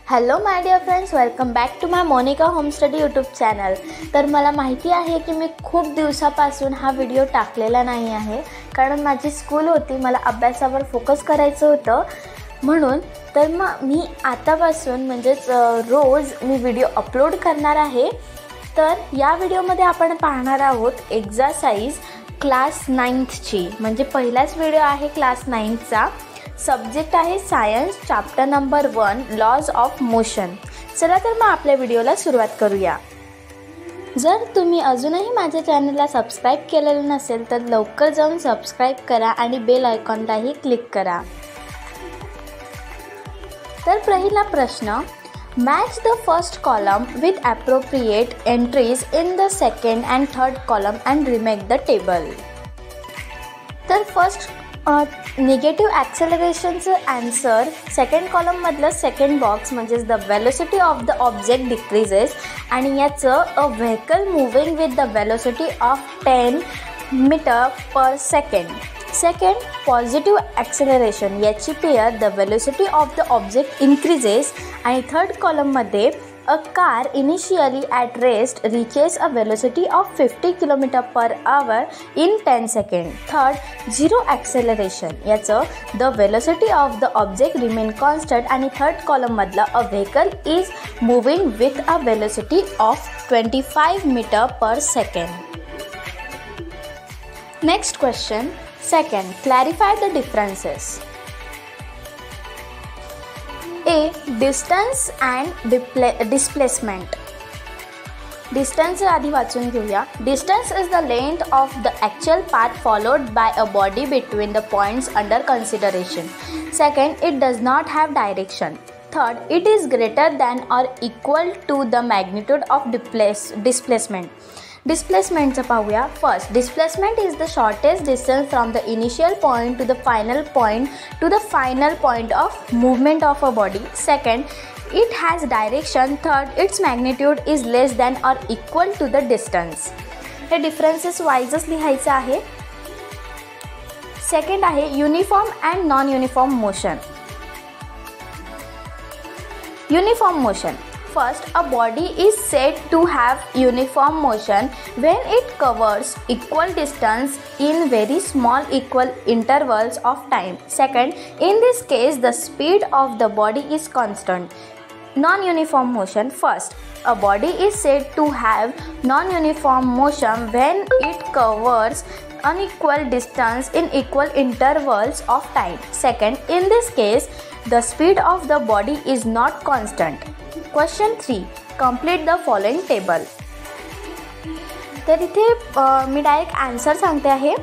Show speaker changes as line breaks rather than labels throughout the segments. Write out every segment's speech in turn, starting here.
Hello my dear friends, welcome back to my Monika home study YouTube channel. तर मला माहिती आहे की मी खूप दिवसापासून हा व्हिडिओ टाकलेला नाही आहे, कारण माझी स्कूल होती, मला अभ्यासावर फोकस करायचं होतं म्हणून. तर मग मी आतापासून म्हणजेच रोज मी व्हिडिओ अपलोड करणार आहे. तर या व्हिडिओमध्ये आपण पाहणार आहोत एक्सरसाइज क्लास 9ची, म्हणजे पहिलाच व्हिडिओ आहे क्लास 9चा. सब्जेक्ट आहे science, chapter number 1 laws of motion. चला तर मग आपल्या व्हिडिओला सुरुवात करूया. जर तुम्ही अजूनही माझ्या चॅनलला सबस्क्राईब केलेलं नसेल तर लवकर जाऊन सबस्क्राईब करा आणि बेल आयकॉनलाही क्लिक करा. तर पहिला प्रश्न, match the first column with appropriate entries in the second and third column and remake the table. तर फर्स्ट निगेटिव्ह ॲक्सेलरेशनचं ॲन्सर सेकंड कॉलममधलं सेकंड बॉक्स म्हणजेच the velocity of the object decreases, आणि याचं a vehicle moving with the velocity of 10 metre per second. Second positive acceleration, याची pair the velocity of the object increases. आणि third कॉलममध्ये a car initially at rest riches a velocity of 50 kilometre per hour in 10 second. Third zero acceleration, याचं the velocity of the object remain constant. आणि third कॉलममधला a vehicle is moving with a velocity of 25 metre per second. Next question, second, clarify the differences. A, distance and displacement. Distance आधी वाचून घेऊया. Distance is the length of the actual path followed by a body between the points under consideration. Second, it does not have direction. Third, it is greater than or equal to the magnitude of displacement. डिस्प्लेसमेंटचं पाहूया. First, displacement is the shortest distance from the initial point to the final point of movement of a body. Second, it has direction. Third, its magnitude is less than or equal to the distance. हे differences वाईजच लिहायचं आहे. Second आहे uniform and non uniform motion. Uniform motion. First, a body is said to have uniform motion when it covers equal distance in very small equal intervals of time. Second, in this case, the speed of the body is constant. Non-uniform motion. First, a body is said to have non-uniform motion when it covers unequal distance in equal intervals of time. Second, in this case, the speed of the body is not constant. Question 3, complete the following table. तर इथे मी direct answer सांगते आहे.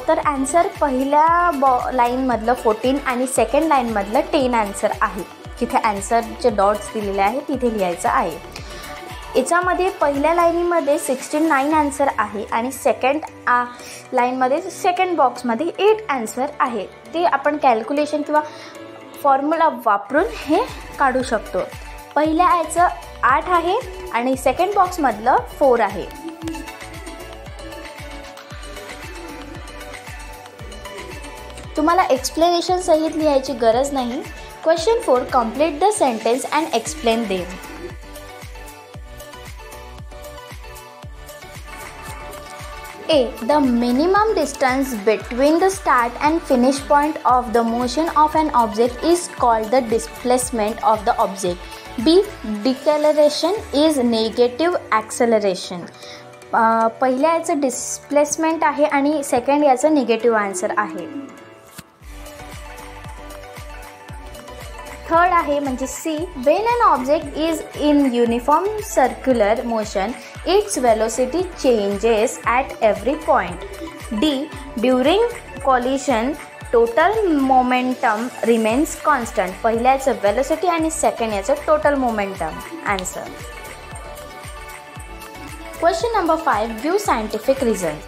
तर answer पहिल्या लाईनमधलं 14 आणि second लाईनमधलं 10 answer आहे. जिथे ॲन्सरचे dots दिलेले आहेत तिथे लिहायचं आहे. याच्यामध्ये पहिल्या लाईनीमध्ये 69 ॲन्सर आहे आणि सेकंड लाईनमध्ये सेकंड बॉक्समध्ये 8 ॲन्सर आहे. ते आपण कॅल्क्युलेशन किंवा फॉर्म्युला वापरून हे काढू शकतो. पहिल्या याचं 8 आहे आणि सेकंड बॉक्समधलं 4 आहे. तुम्हाला एक्सप्लेनेशन सहित लिहायची गरज नाही. Question 4, complete the sentence and explain them. A, the minimum distance between the start and finish point of the motion of an object is called the displacement of the object. B, deceleration is negative acceleration. पहिल्या याचं displacement आहे आणि second याचं negative answer आहे. Third आहे म्हणजे सी, when an object is in uniform circular motion, its velocity changes at every point. D, during collision, total momentum remains constant. पहिल्याचं velocity आणि second याचं total momentum. Answer. Question number 5, give scientific reason.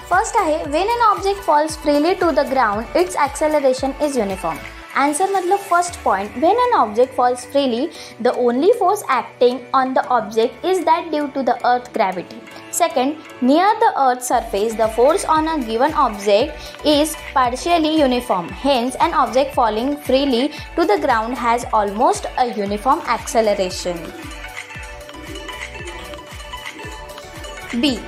First आहे, when an object falls freely to the ground, its acceleration is uniform. Answer मतलब first point, when an object falls freely, the only force acting on the object is that due to the earth gravity. Second, near the earth's surface, the force on a given object is partially uniform. Hence, an object falling freely to the ground has almost a uniform acceleration. B.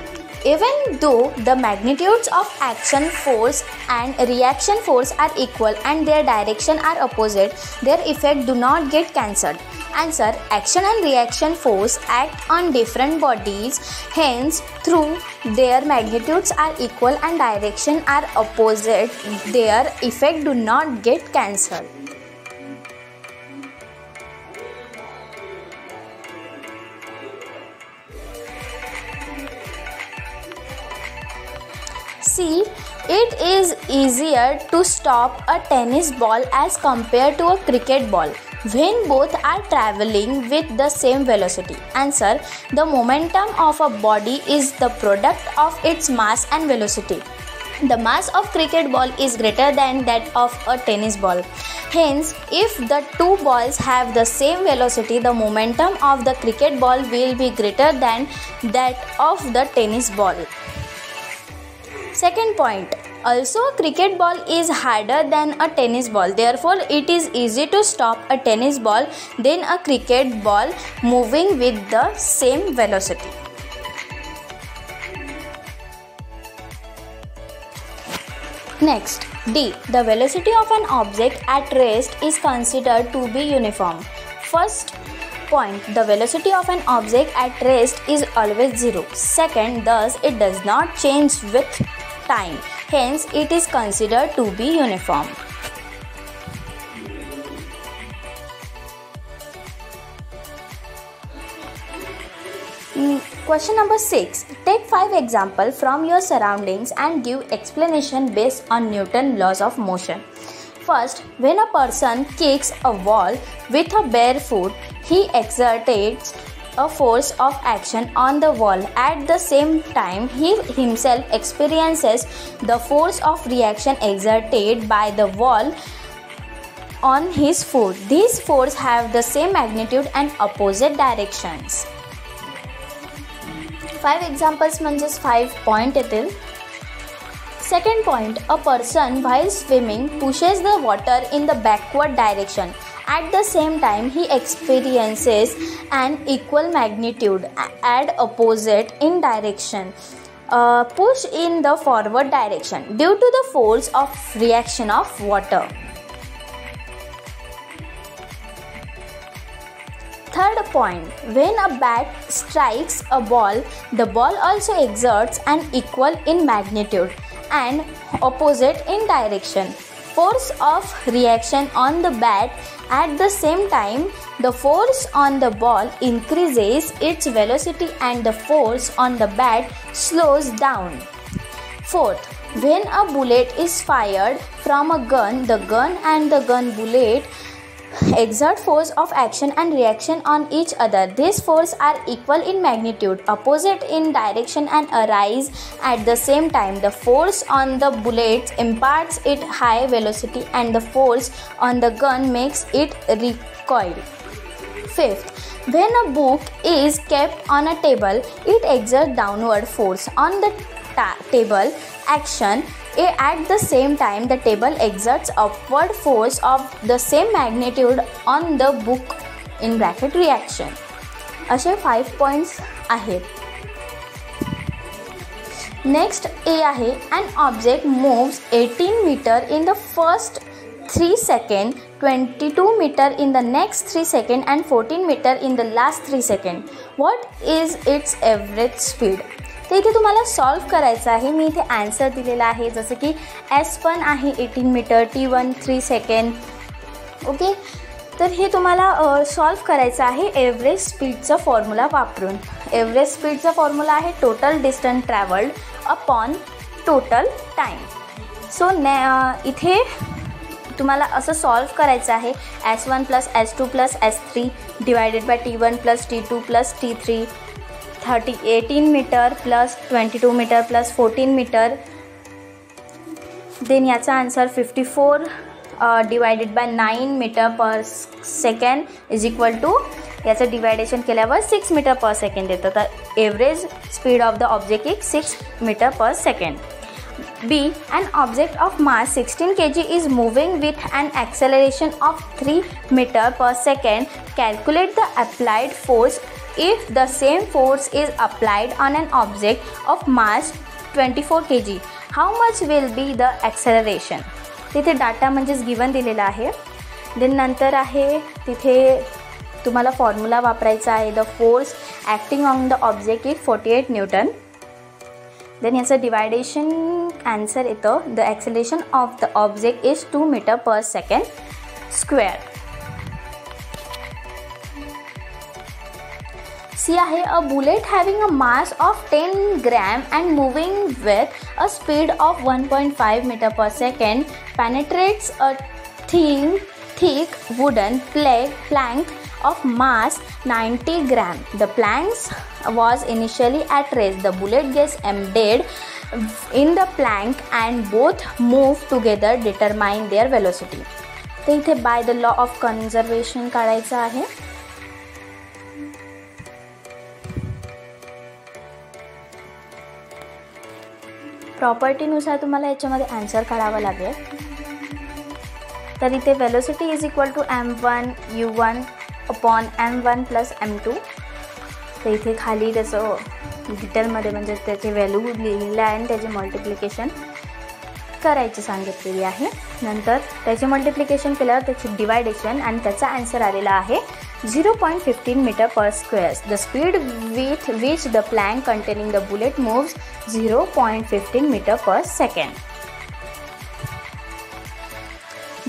Even though the magnitudes of action force and reaction force are equal and their direction are opposite, their effect do not get cancelled. Answer: action and reaction force act on different bodies, hence through their magnitudes are equal and direction are opposite, their effect do not get cancelled. C. It is easier to stop a tennis ball as compared to a cricket ball when both are traveling with the same velocity. Answer: the momentum of a body is the product of its mass and velocity. The mass of cricket ball is greater than that of a tennis ball. Hence, if the two balls have the same velocity, the momentum of the cricket ball will be greater than that of the tennis ball. Second point, also a cricket ball is harder than a tennis ball. Therefore, it is easy to stop a tennis ball than a cricket ball moving with the same velocity. Next, D. The velocity of an object at rest is considered to be uniform. First point, the velocity of an object at rest is always zero. Second, thus it does not change with time. Hence, it is considered to be uniform. Question number 6. Take 5 examples from your surroundings and give explanation based on Newton's laws of motion. First, when a person kicks a wall with a bare foot, he exerts a force of action on the wall. At the same time, he himself experiences the force of reaction exerted by the wall on his foot. These forces have the same magnitude and opposite directions. 5 examples म्हणजेच 5 point येतील. Second point, a person while swimming pushes the water in the backward direction. At the same time, he experiences an equal magnitude and opposite in direction. Push in the forward direction due to the force of reaction of water. Third point, when a bat strikes a ball, the ball also exerts an equal in magnitude and opposite in direction. Force of reaction on the bat. At the same time, the force on the ball increases its velocity and the force on the bat slows down. Fourth, when a bullet is fired from a gun, the gun and the gun bullet exert force of action and reaction on each other. These forces are equal in magnitude, opposite in direction and arise at the same time. The force on the bullet imparts it high velocity and the force on the gun makes it recoil. Fifth, when a book is kept on a table, it exerts downward force on the table action. At the same time, the table exerts upward force of the same magnitude on the book in bracket reaction. असे 5 points आहेत. Next A आहे, an object moves 18 meter in the first 3 seconds, 22 meter in the next 3 seconds and 14 meter in the last 3 seconds. What is its average speed? तर इथे तुम्हाला solve करायचं आहे. मी इथे answer दिलेला आहे, जसं की S1 आहे 18 मीटर, T1 3 सेकंड. ओके, तर हे तुम्हाला सॉल्व करायचं आहे एव्हरेज स्पीडचा फॉर्म्युला वापरून. एव्हरेज स्पीडचा फॉर्म्युला आहे total distance travelled upon total time. So इथे तुम्हाला असं सॉल्व करायचं आहे S1 plus S2 plus S3 divided by T1 plus T2 plus T3 18 metre plus 22 metre plus 14 metre. Then याचा answer 54 divided by 9 metre per second is equal to, याचं division केल्यावर 6 metre per second येतं. तर average speed of the object is 6 metre per second. B. An object of mass 16 kg is moving with an acceleration of 3 meter per second. Calculate the applied force if the same force is applied on an object of mass 24 kg. How much will be the acceleration? तिथे data म्हणजेच given दिलेला आहे. Then नंतर आहे तिथे तुम्हाला formula वापरायचा आहे. The force acting on the object is 48 newton. Then याचं डिवायडेशन आन्सर येतं. The acceleration of the object is 2 metre per second square. See आहे a bullet having a mass of 10 gram and moving with a speed of 1.5 metre per second penetrates a thick wooden plank of mass 90 gram. The planks was initially at rest. The bullet gets embedded in the plank and both move together. Determine their velocity. तर इथे by the law of conservation काढायचं आहे. प्रॉपर्टीनुसार तुम्हाला याच्यामध्ये answer काढावा लागेल. तर इथे velocity is equal to m1 u1 upon m1 plus m2. तर इथे खाली त्याचं डिटेलमध्ये म्हणजे त्याचे व्हॅल्यू लिहिलेलं आहे आणि त्याचे मल्टिप्लिकेशन करायची सांगितलेली आहे. नंतर त्याचे मल्टिप्लिकेशन केल्यावर त्याचे डिवायडेशन आणि त्याचा आन्सर आलेला आहे 0.15 metre per square. The speed with which the plank containing the bullet moves 0.15 metre per second.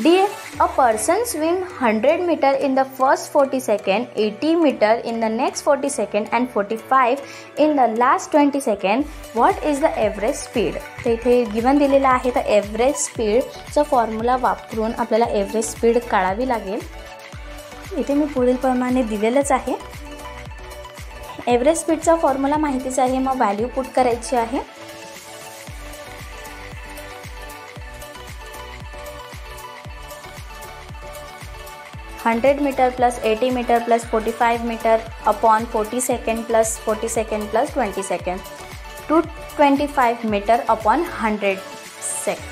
D. A person swims 100 meter in the first 40 seconds, 80 meter in the next 40 seconds and 45 in the last 20 seconds. What is the average speed? तर इथे given दिलेला आहे. तर average स्पीडचा formula वापरून आपल्याला average speed काढावी लागेल. इथे मी पुढील प्रमाणे दिलेलंच आहे. एव्हरेज स्पीडचा फॉर्म्युला माहितीच आहे. मग व्हॅल्यू पुट करायची आहे. Hundred metre plus 80 metre plus 45 metre upon 40 second plus 40 second plus 20 second 225 metre upon 100 second.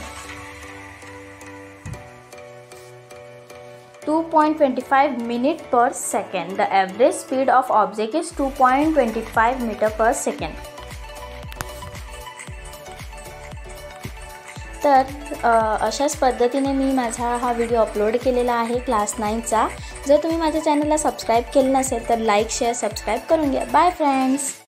2.25 minute per second. The average speed of object is 2.25 meter per second. तर अशाच पद्धतीने मी माझा हा व्हिडिओ अपलोड केलेला आहे class 9चा. जर तुम्ही माझ्या चॅनलला सबस्क्राईब केलं नसेल तर लाईक शेअर सबस्क्राईब करून घ्या. Bye friends.